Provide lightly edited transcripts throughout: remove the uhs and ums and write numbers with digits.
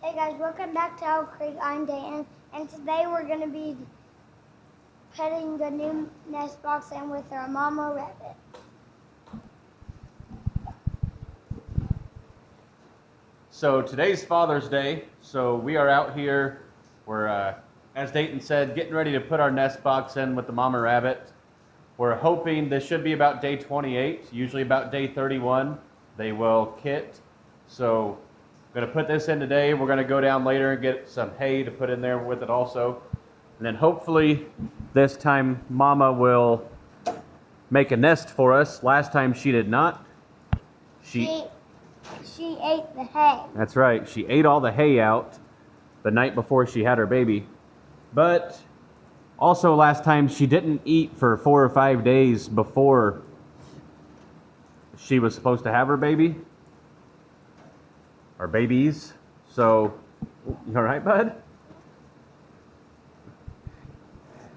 Hey guys, welcome back to Owl Creek. I'm Dan, and today we're going to be putting the new nest box in with our mama rabbit. So today's Father's Day, so we are out here. We're, as Dayton said, getting ready to put our nest box in with the mama rabbit. We're hoping this should be about day 28, usually about day 31. They will kit. So I'm going to put this in today. We're going to go down later and get some hay to put in there with it also. And then hopefully this time mama will make a nest for us. Last time she did not. She ate the hay. That's right. She ate all the hay out the night before she had her baby. But also last time she didn't eat for 4 or 5 days before she was supposed to have her baby. Or babies. So, you all right, bud?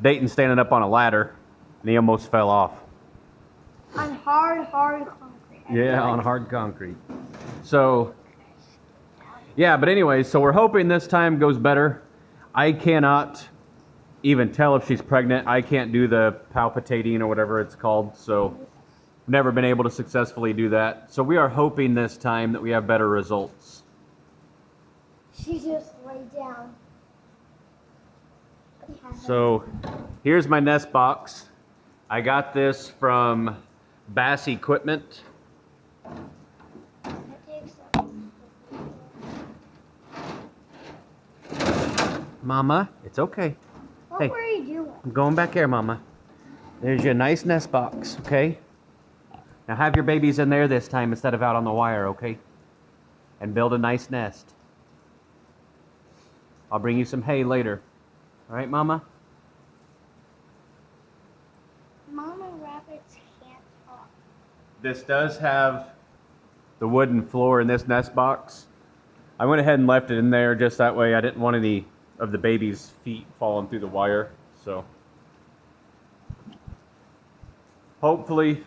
Dayton's standing up on a ladder and he almost fell off. On hard concrete. Yeah, on hard concrete. So, yeah, but anyway, so we're hoping this time goes better. I cannot even tell if she's pregnant. I can't do the palpitating or whatever it's called, so never been able to successfully do that. So we are hoping this time that we have better results. She just laid down. So here's my nest box. I got this from Bass Equipment. Mama, it's okay. What were you doing? I'm going back here, Mama. There's your nice nest box, okay? Now have your babies in there this time instead of out on the wire, okay? And build a nice nest. I'll bring you some hay later. All right, Mama? Mama rabbits can't talk. This does have the wooden floor in this nest box. I went ahead and left it in there just that way. I didn't want any of the baby's feet falling through the wire, so hopefully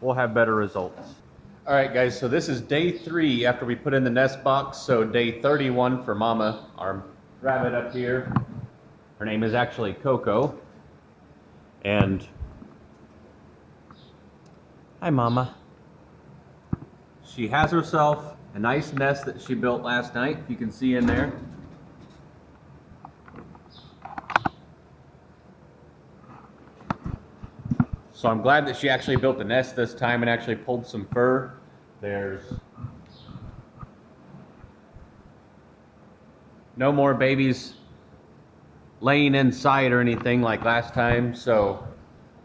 we'll have better results. All right, guys, so this is day 3 after we put in the nest box, so day 31 for Mama, our rabbit up here. Her name is actually Coco, and hi, Mama. She has herself a nice nest that she built last night, if you can see in there. So I'm glad that she actually built the nest this time and actually pulled some fur. There's no more babies laying inside or anything like last time. So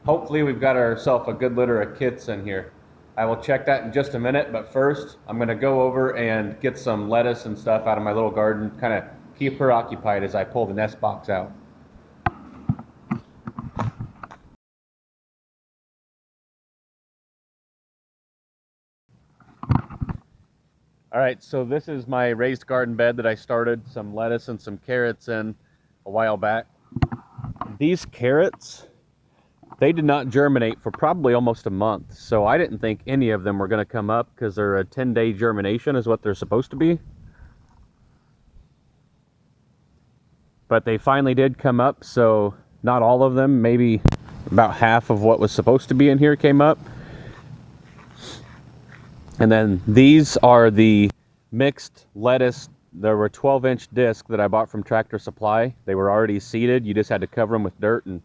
hopefully we've got ourselves a good litter of kits in here. I will check that in just a minute, but first I'm going to go over and get some lettuce and stuff out of my little garden, kind of keep her occupied as I pull the nest box out. All right, so this is my raised garden bed that I started some lettuce and some carrots in a while back. These carrots, they did not germinate for probably almost a month, so I didn't think any of them were going to come up because they're a 10-day germination is what they're supposed to be. But they finally did come up, so not all of them, maybe about half of what was supposed to be in here came up. And then these are the mixed lettuce. There were 12-inch discs that I bought from Tractor Supply. They were already seeded. You just had to cover them with dirt and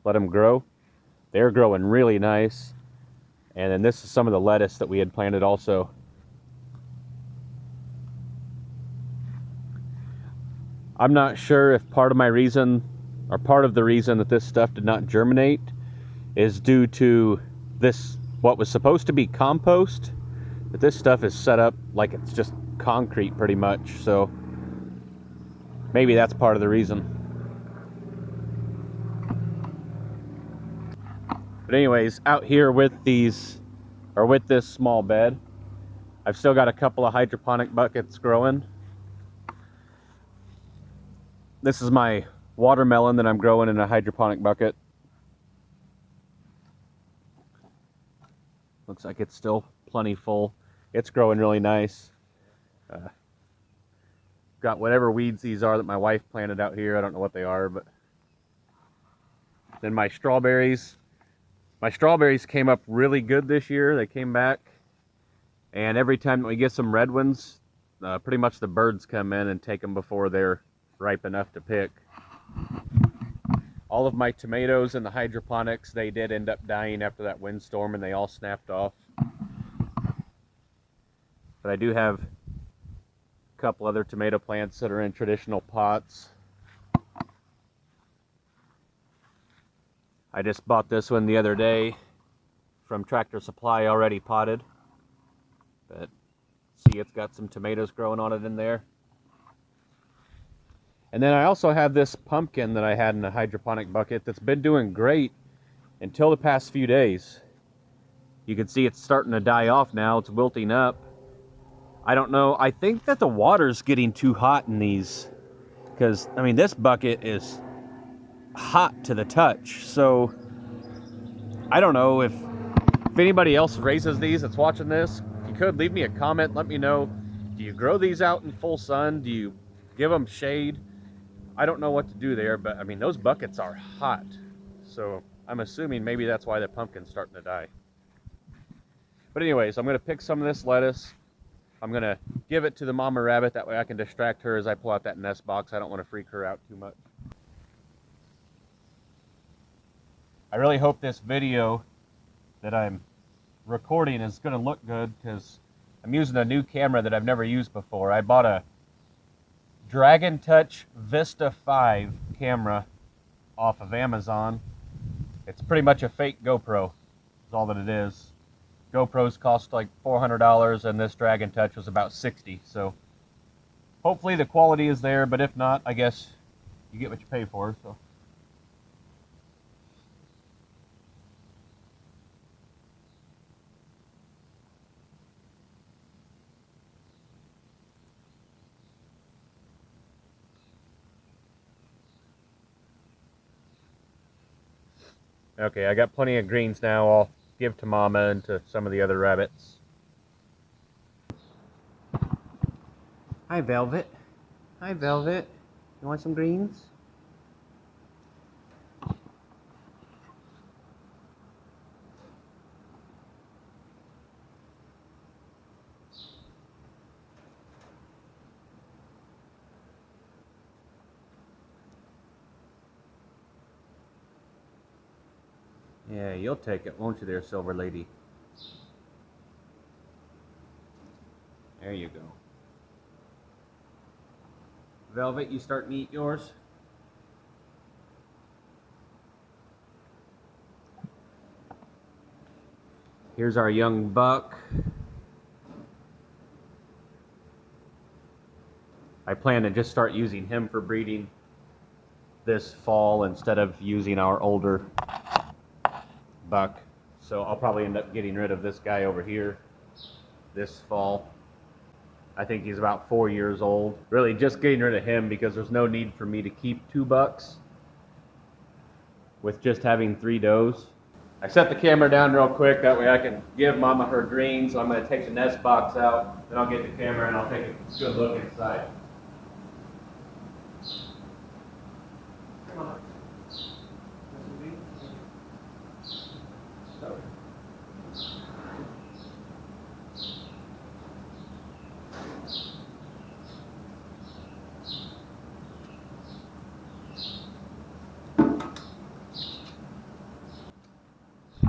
let them grow. They're growing really nice. And then this is some of the lettuce that we had planted also. I'm not sure if part of my reason, or part of the reason that this stuff did not germinate is due to this, what was supposed to be compost. But this stuff is set up like it's just concrete pretty much, so maybe that's part of the reason. But anyways, out here with these, or with this small bed, I've still got a couple of hydroponic buckets growing. This is my watermelon that I'm growing in a hydroponic bucket. Looks like it's still plenty full. It's growing really nice. Got got whatever weeds these are that my wife planted out here. I don't know what they are, but then my strawberries came up really good this year. They came back, and every time we get some red ones, pretty much the birds come in and take them before they're ripe enough to pick. All of my tomatoes in the hydroponics, they did end up dying after that windstorm, and they all snapped off. But I do have a couple other tomato plants that are in traditional pots. I just bought this one the other day from Tractor Supply, already potted. But see, it's got some tomatoes growing on it in there. And then I also have this pumpkin that I had in a hydroponic bucket that's been doing great until the past few days. You can see it's starting to die off now. It's wilting up. I don't know. I think that the water's getting too hot in these, because, I mean, this bucket is hot to the touch. So I don't know if anybody else raises these that's watching this. If you could leave me a comment, let me know. Do you grow these out in full sun? Do you give them shade? I don't know what to do there, but I mean, those buckets are hot. So I'm assuming maybe that's why the pumpkin's starting to die. But anyways, I'm gonna pick some of this lettuce. I'm gonna give it to the mama rabbit. That way I can distract her as I pull out that nest box. I don't want to freak her out too much. I really hope this video that I'm recording is gonna look good, because I'm using a new camera that I've never used before. I bought a Dragon Touch Vista 5 camera off of Amazon. It's pretty much a fake GoPro, is all that it is. GoPros cost like $400, and this Dragon Touch was about $60. So hopefully the quality is there, but if not, I guess you get what you pay for. So okay, I got plenty of greens now. I'll give to Mama and to some of the other rabbits. Hi, Velvet. Hi, Velvet. You want some greens? Yeah, you'll take it, won't you there, Silver Lady? There you go. Velvet, you starting to eat yours? Here's our young buck. I plan to just start using him for breeding this fall instead of using our older buck. So I'll probably end up getting rid of this guy over here this fall. I think he's about 4 years old. Really just getting rid of him because there's no need for me to keep 2 bucks with just having 3 does. I set the camera down real quick, that way I can give Mama her greens. So I'm going to take the nest box out, then I'll get the camera and I'll take a good look inside. Come on.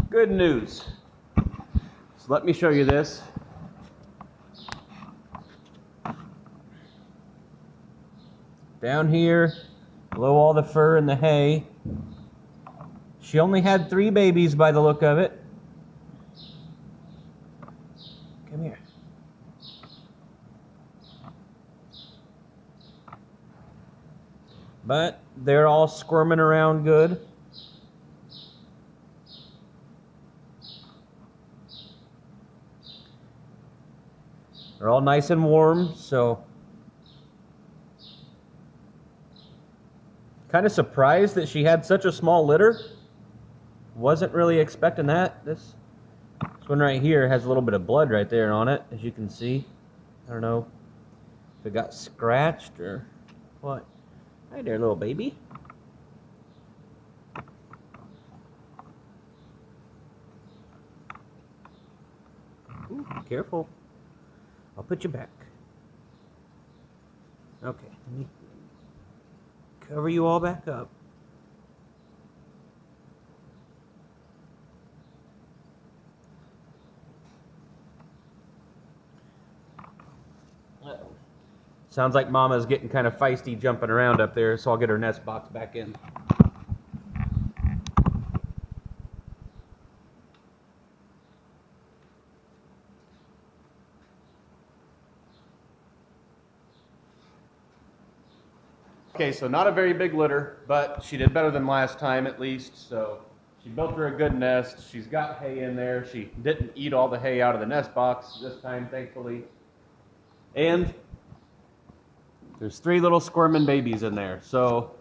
Good news. So let me show you this. Down here, below all the fur and the hay, she only had 3 babies by the look of it. Come here. But they're all squirming around good. They're all nice and warm, so kind of surprised that she had such a small litter. Wasn't really expecting that. This one right here has a little bit of blood right there on it, as you can see. I don't know If it got scratched or what. Hi there, little baby. Ooh, careful. I'll put you back. Okay, let me cover you all back up. Uh-oh. Sounds like Mama's getting kind of feisty jumping around up there, so I'll get her nest box back in. Okay, so not a very big litter, but she did better than last time at least. So she built her a good nest. She's got hay in there. She didn't eat all the hay out of the nest box this time, thankfully. And there's 3 little squirming babies in there, so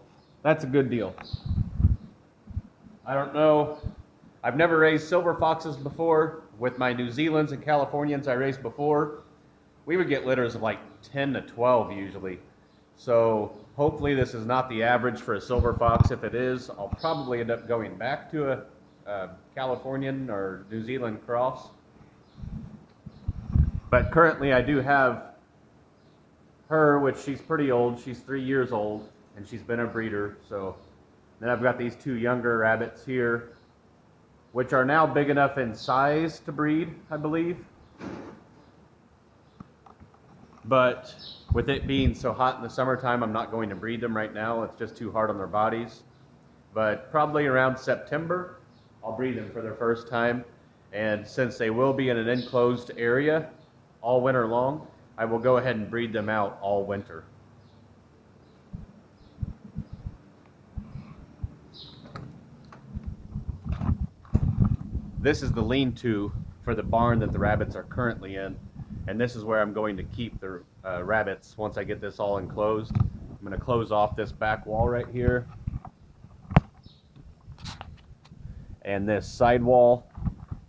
that's a good deal. I don't know. I've never raised silver foxes before. With my New Zealands and Californians I raised before, we would get litters of like 10 to 12 usually. So hopefully this is not the average for a silver fox. If it is, I'll probably end up going back to a Californian or New Zealand cross. But currently I do have her, which she's pretty old. She's 3 years old, and she's been a breeder. So then I've got these 2 younger rabbits here, which are now big enough in size to breed, I believe. But with it being so hot in the summertime, I'm not going to breed them right now. It's just too hard on their bodies. But probably around September, I'll breed them for their first time. And since they will be in an enclosed area all winter long, I will go ahead and breed them out all winter. This is the lean-to for the barn that the rabbits are currently in. And this is where I'm going to keep the rabbits once I get this all enclosed. I'm going to close off this back wall right here. And this side wall.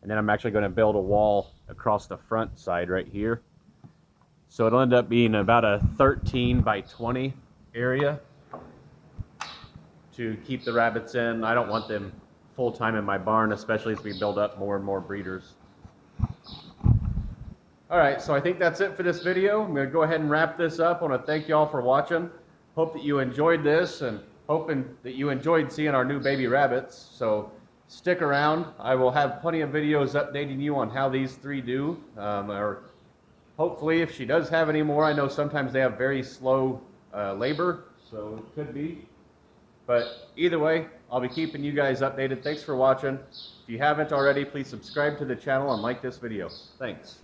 And then I'm actually going to build a wall across the front side right here. So it'll end up being about a 13 by 20 area to keep the rabbits in. I don't want them full-time in my barn, especially as we build up more and more breeders. Alright, so I think that's it for this video. I'm going to go ahead and wrap this up. I want to thank you all for watching. Hope that you enjoyed this, and hoping that you enjoyed seeing our new baby rabbits. So stick around. I will have plenty of videos updating you on how these 3 do. Or hopefully, if she does have any more, I know sometimes they have very slow labor, so it could be. But either way, I'll be keeping you guys updated. Thanks for watching. If you haven't already, please subscribe to the channel and like this video. Thanks.